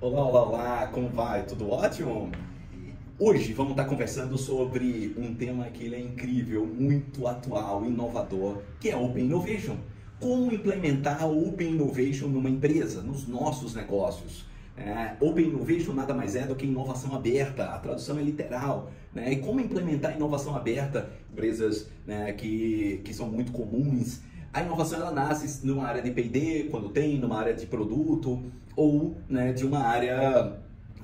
Olá, olá, olá, como vai? Tudo ótimo? Hoje vamos estar conversando sobre um tema que ele é incrível, muito atual, inovador, que é Open Innovation. Como implementar Open Innovation numa empresa, nos nossos negócios. Open Innovation nada mais é do que inovação aberta, a tradução é literal. E como implementar inovação aberta, empresas que são muito comuns. A inovação ela nasce numa área de P&D, quando tem, numa área de produto, ou de uma área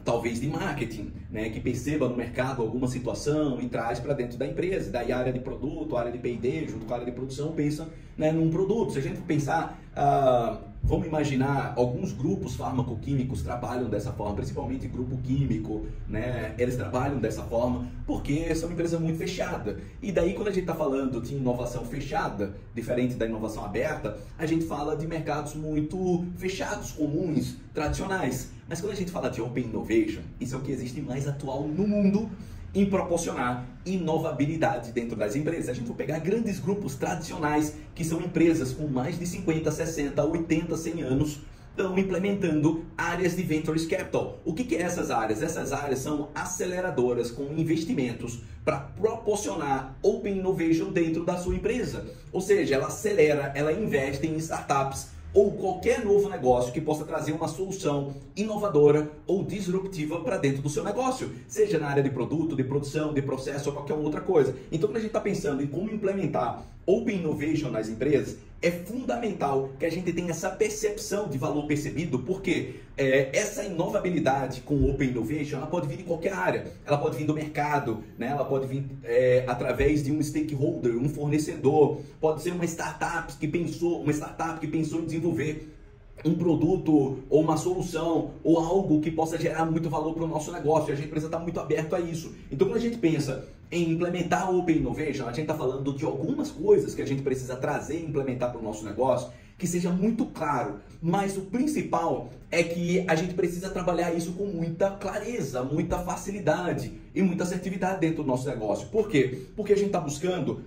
talvez de marketing, que perceba no mercado alguma situação e traz para dentro da empresa. Daí a área de produto, a área de P&D, junto com a área de produção, pensa num produto. Se a gente pensar, vamos imaginar, alguns grupos farmacoquímicos trabalham dessa forma, principalmente grupo químico, eles trabalham dessa forma porque são empresas muito fechadas. E daí quando a gente está falando de inovação fechada, diferente da inovação aberta, a gente fala de mercados muito fechados, comuns, tradicionais. Mas quando a gente fala de Open Innovation, isso é o que existe mais atual no mundo em proporcionar inovabilidade dentro das empresas. A gente vai pegar grandes grupos tradicionais, que são empresas com mais de 50, 60, 80, 100 anos, estão implementando áreas de Venture Capital. O que é essas áreas? Essas áreas são aceleradoras com investimentos para proporcionar Open Innovation dentro da sua empresa. Ou seja, ela acelera, ela investe em startups ou qualquer novo negócio que possa trazer uma solução inovadora ou disruptiva para dentro do seu negócio, seja na área de produto, de produção, de processo ou qualquer outra coisa. Então, quando a gente está pensando em como implementar Open Innovation nas empresas, é fundamental que a gente tenha essa percepção de valor percebido, porque essa inovabilidade com Open Innovation, ela pode vir de qualquer área, ela pode vir do mercado, ela pode vir através de um stakeholder, um fornecedor, pode ser uma startup que pensou em desenvolver um produto ou uma solução ou algo que possa gerar muito valor para o nosso negócio. A gente precisa estar muito aberto a isso. Então, quando a gente pensa em implementar Open Innovation, a gente está falando de algumas coisas que a gente precisa trazer e implementar para o nosso negócio, que seja muito claro. Mas o principal é que a gente precisa trabalhar isso com muita clareza, muita facilidade e muita assertividade dentro do nosso negócio. Por quê? Porque a gente está buscando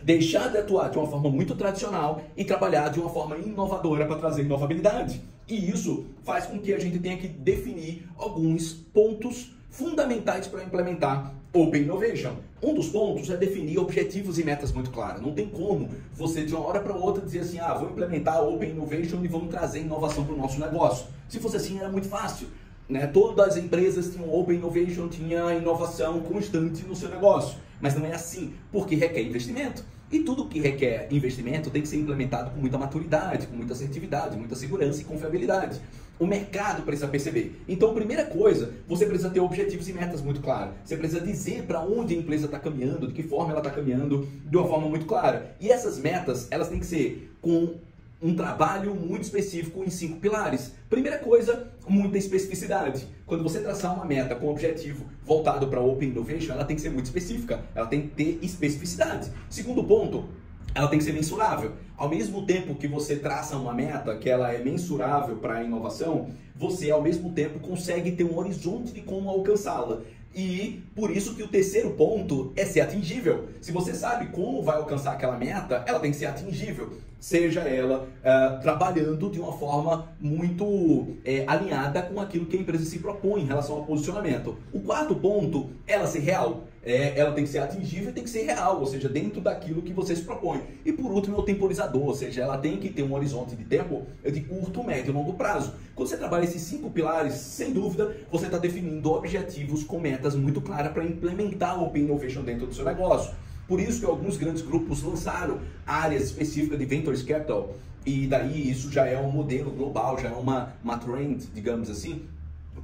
deixar de atuar de uma forma muito tradicional e trabalhar de uma forma inovadora para trazer inovabilidade. E isso faz com que a gente tenha que definir alguns pontos fundamentais para implementar Open Innovation. Um dos pontos é definir objetivos e metas muito claras. Não tem como você de uma hora para outra dizer assim, vou implementar Open Innovation e vamos trazer inovação para o nosso negócio. Se fosse assim, era muito fácil. Todas as empresas tinham Open Innovation, tinha inovação constante no seu negócio. Mas não é assim, porque requer investimento. E tudo que requer investimento tem que ser implementado com muita maturidade, com muita assertividade, muita segurança e confiabilidade. O mercado precisa perceber. Então, primeira coisa, você precisa ter objetivos e metas muito claros. Você precisa dizer para onde a empresa está caminhando, de que forma ela está caminhando, de uma forma muito clara. E essas metas, elas têm que ser com um trabalho muito específico em 5 pilares. Primeira coisa, muita especificidade. Quando você traçar uma meta com objetivo voltado para Open Innovation, ela tem que ser muito específica, ela tem que ter especificidade. Segundo ponto, ela tem que ser mensurável. Ao mesmo tempo que você traça uma meta que ela é mensurável para a inovação, você ao mesmo tempo consegue ter um horizonte de como alcançá-la. E por isso que o terceiro ponto é ser atingível. Se você sabe como vai alcançar aquela meta, ela tem que ser atingível. Seja ela trabalhando de uma forma muito alinhada com aquilo que a empresa se propõe em relação ao posicionamento. O quarto ponto é ela ser real. Ela tem que ser atingível e tem que ser real, ou seja, dentro daquilo que você se propõe. E por último, é o temporizador, ou seja, ela tem que ter um horizonte de tempo de curto, médio e longo prazo. Quando você trabalha esses 5 pilares, sem dúvida, você está definindo objetivos com metas muito claras para implementar o Open Innovation dentro do seu negócio. Por isso que alguns grandes grupos lançaram áreas específicas de Venture Capital, e daí isso já é um modelo global, já é uma trend, digamos assim,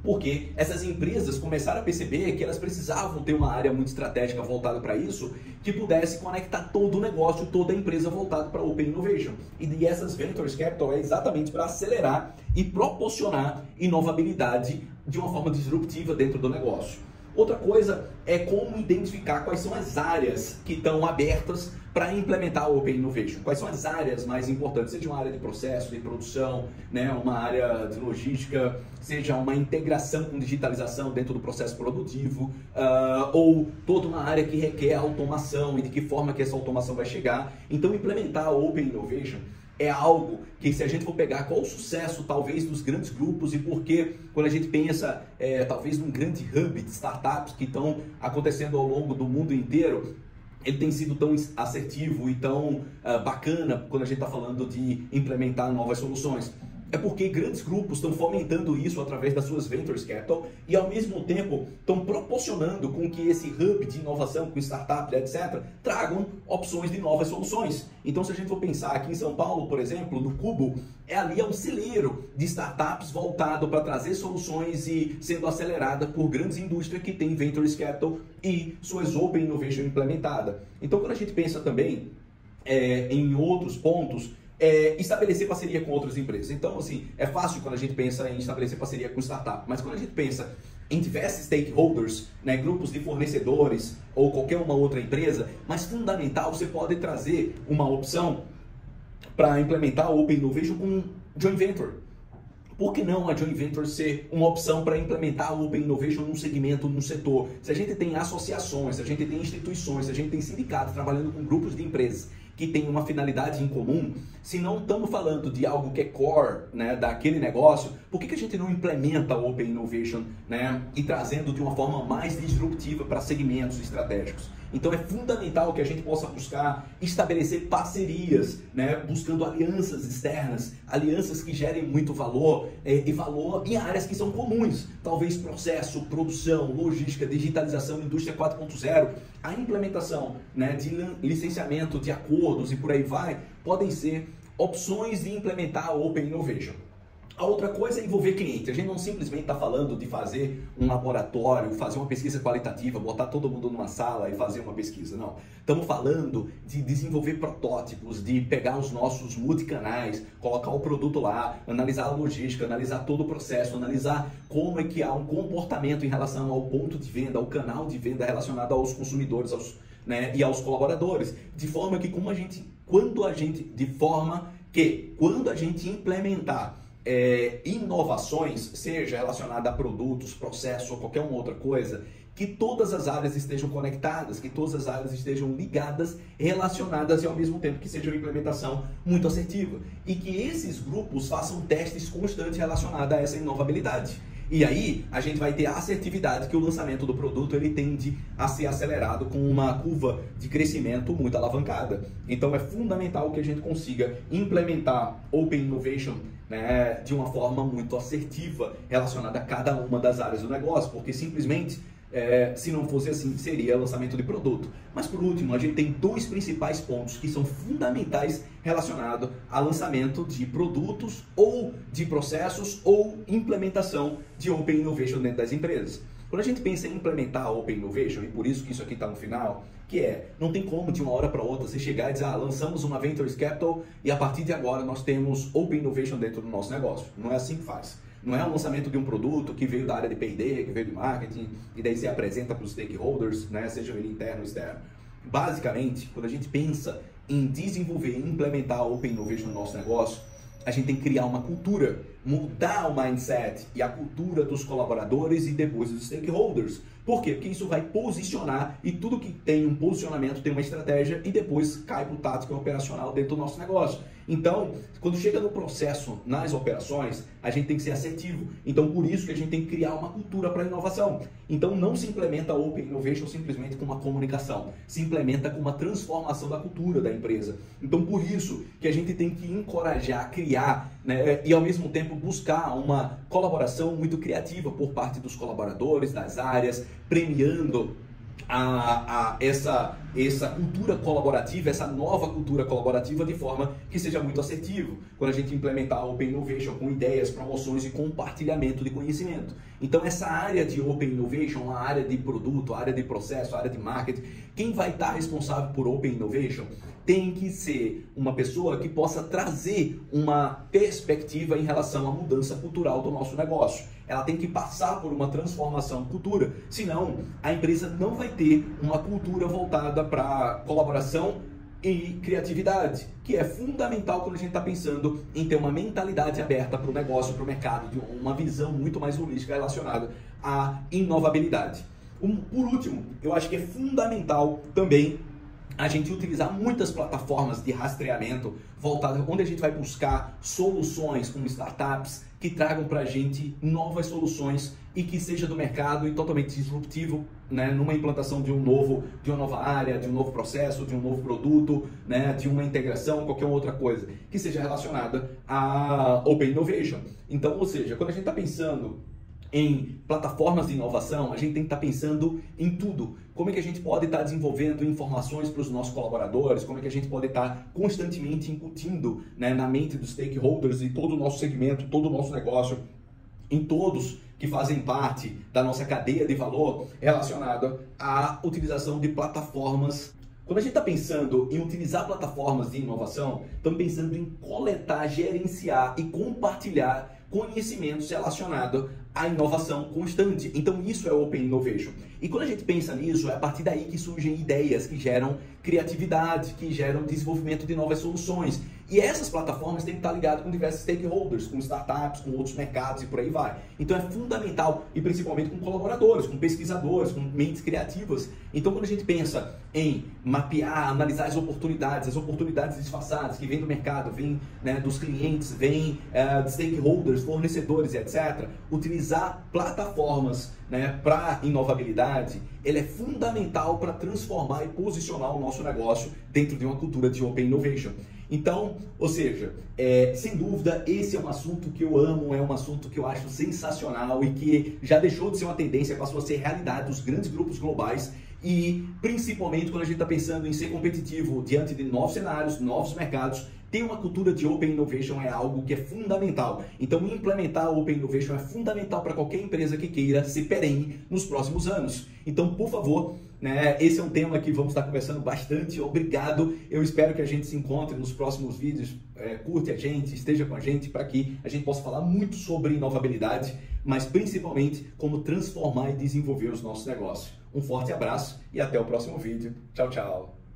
porque essas empresas começaram a perceber que elas precisavam ter uma área muito estratégica voltada para isso, que pudesse conectar todo o negócio, toda a empresa voltada para Open Innovation. E essas Venture Capital é exatamente para acelerar e proporcionar inovabilidade de uma forma disruptiva dentro do negócio. Outra coisa é como identificar quais são as áreas que estão abertas para implementar o Open Innovation. Quais são as áreas mais importantes, seja uma área de processo, de produção, uma área de logística, seja uma integração com digitalização dentro do processo produtivo, ou toda uma área que requer automação e de que forma que essa automação vai chegar. Então, implementar o Open Innovation é algo que, se a gente for pegar qual o sucesso talvez dos grandes grupos e por que, quando a gente pensa talvez num grande hub de startups que estão acontecendo ao longo do mundo inteiro, ele tem sido tão assertivo e tão bacana quando a gente está falando de implementar novas soluções. É porque grandes grupos estão fomentando isso através das suas Ventures Capital e, ao mesmo tempo, estão proporcionando com que esse hub de inovação, com startups, etc., tragam opções de novas soluções. Então, se a gente for pensar aqui em São Paulo, por exemplo, no Cubo, ali é um celeiro de startups voltado para trazer soluções e sendo acelerada por grandes indústrias que têm Ventures Capital e suas Open Innovation implementada. Então, quando a gente pensa também em outros pontos, estabelecer parceria com outras empresas. Então, assim, é fácil quando a gente pensa em estabelecer parceria com startup, mas quando a gente pensa em diversos stakeholders, né, grupos de fornecedores ou qualquer uma outra empresa, mas fundamental, você pode trazer uma opção para implementar o Open Innovation com um joint venture. Por que não a joint venture ser uma opção para implementar o Open Innovation num segmento, num setor? Se a gente tem associações, se a gente tem instituições, se a gente tem sindicatos trabalhando com grupos de empresas que tem uma finalidade em comum, se não estamos falando de algo que é core, né, daquele negócio, por que a gente não implementa o Open Innovation, né, e trazendo de uma forma mais disruptiva para segmentos estratégicos? Então é fundamental que a gente possa buscar estabelecer parcerias, né, buscando alianças externas, alianças que gerem muito valor e valor em áreas que são comuns, talvez processo, produção, logística, digitalização, indústria 4.0, a implementação, né, de licenciamento, de acordos e por aí vai, podem ser opções de implementar o Open Innovation. A outra coisa é envolver cliente. A gente não simplesmente está falando de fazer um laboratório, fazer uma pesquisa qualitativa, botar todo mundo numa sala e fazer uma pesquisa, não. Estamos falando de desenvolver protótipos, de pegar os nossos multicanais, colocar o produto lá, analisar a logística, analisar todo o processo, analisar como é que há um comportamento em relação ao ponto de venda, ao canal de venda relacionado aos consumidores, e aos colaboradores, de forma que quando a gente implementar inovações, seja relacionada a produtos, processos ou qualquer uma outra coisa, que todas as áreas estejam conectadas, que todas as áreas estejam ligadas, relacionadas e ao mesmo tempo que seja uma implementação muito assertiva. E que esses grupos façam testes constantes relacionados a essa inovabilidade. E aí a gente vai ter a assertividade que o lançamento do produto ele tende a ser acelerado com uma curva de crescimento muito alavancada. Então é fundamental que a gente consiga implementar Open Innovation, né, de uma forma muito assertiva relacionada a cada uma das áreas do negócio, porque simplesmente se não fosse assim, seria lançamento de produto. Mas por último, a gente tem dois principais pontos que são fundamentais relacionados a lançamento de produtos ou de processos ou implementação de Open Innovation dentro das empresas. Quando a gente pensa em implementar Open Innovation, e por isso que isso aqui está no final, não tem como de uma hora para outra você chegar e dizer, lançamos uma Ventures Capital e a partir de agora nós temos Open Innovation dentro do nosso negócio. Não é assim que faz. Não é o lançamento de um produto que veio da área de P&D, que veio de marketing, e daí você apresenta para os stakeholders, né, seja ele interno ou externo. Basicamente, quando a gente pensa em desenvolver e implementar a Open Innovation no nosso negócio, a gente tem que criar uma cultura, mudar o mindset e a cultura dos colaboradores e depois dos stakeholders. Por quê? Porque isso vai posicionar e tudo que tem um posicionamento tem uma estratégia e depois cai para o tático e operacional dentro do nosso negócio. Então, quando chega no processo, nas operações, a gente tem que ser assertivo. Então, por isso que a gente tem que criar uma cultura para a inovação. Então, não se implementa a Open Innovation simplesmente com uma comunicação. Se implementa com uma transformação da cultura da empresa. Então, por isso que a gente tem que encorajar, criar, né, e ao mesmo tempo buscar uma colaboração muito criativa por parte dos colaboradores, das áreas, premiando essa cultura colaborativa, essa nova cultura colaborativa de forma que seja muito assertivo. Quando a gente implementar a Open Innovation com ideias, promoções e compartilhamento de conhecimento. Então essa área de Open Innovation, a área de produto, a área de processo, a área de marketing, quem vai estar responsável por Open Innovation tem que ser uma pessoa que possa trazer uma perspectiva em relação à mudança cultural do nosso negócio. Ela tem que passar por uma transformação de cultura, senão a empresa não vai ter uma cultura voltada para colaboração e criatividade, que é fundamental quando a gente está pensando em ter uma mentalidade aberta para o negócio, para o mercado, de uma visão muito mais holística relacionada à inovabilidade. Por último, eu acho que é fundamental também a gente utilizar muitas plataformas de rastreamento voltadas, onde a gente vai buscar soluções como startups que tragam para a gente novas soluções e que seja do mercado e totalmente disruptivo, né, numa implantação de uma nova área, de um novo processo, de um novo produto, né, de uma integração, qualquer outra coisa que seja relacionada a Open Innovation. Então, ou seja, quando a gente está pensando em plataformas de inovação, a gente tem que estar pensando em tudo. Como é que a gente pode estar desenvolvendo informações para os nossos colaboradores, como é que a gente pode estar constantemente incutindo, né, na mente dos stakeholders e todo o nosso segmento, todo o nosso negócio, em todos que fazem parte da nossa cadeia de valor relacionada à utilização de plataformas. Quando a gente está pensando em utilizar plataformas de inovação, estamos pensando em coletar, gerenciar e compartilhar conhecimentos relacionados à inovação constante. Então isso é Open Innovation. E quando a gente pensa nisso, é a partir daí que surgem ideias que geram criatividade, que geram desenvolvimento de novas soluções. E essas plataformas têm que estar ligadas com diversos stakeholders, com startups, com outros mercados e por aí vai. Então é fundamental, e principalmente com colaboradores, com pesquisadores, com mentes criativas. Então quando a gente pensa em mapear, analisar as oportunidades disfarçadas que vêm do mercado, vêm, né, dos clientes, vêm de stakeholders, fornecedores e etc., utilizar plataformas, né, para inovabilidade, ele é fundamental para transformar e posicionar o nosso negócio dentro de uma cultura de Open Innovation. Então, ou seja, sem dúvida, esse é um assunto que eu amo, é um assunto que eu acho sensacional e que já deixou de ser uma tendência, passou a ser realidade dos grandes grupos globais e principalmente quando a gente está pensando em ser competitivo diante de novos cenários, novos mercados. Ter uma cultura de Open Innovation é algo que é fundamental. Então, implementar Open Innovation é fundamental para qualquer empresa que queira ser perene nos próximos anos. Então, por favor, né, esse é um tema que vamos estar conversando bastante. Obrigado. Eu espero que a gente se encontre nos próximos vídeos. Curte a gente, esteja com a gente para que a gente possa falar muito sobre inovabilidade, mas principalmente como transformar e desenvolver os nossos negócios. Um forte abraço e até o próximo vídeo. Tchau, tchau.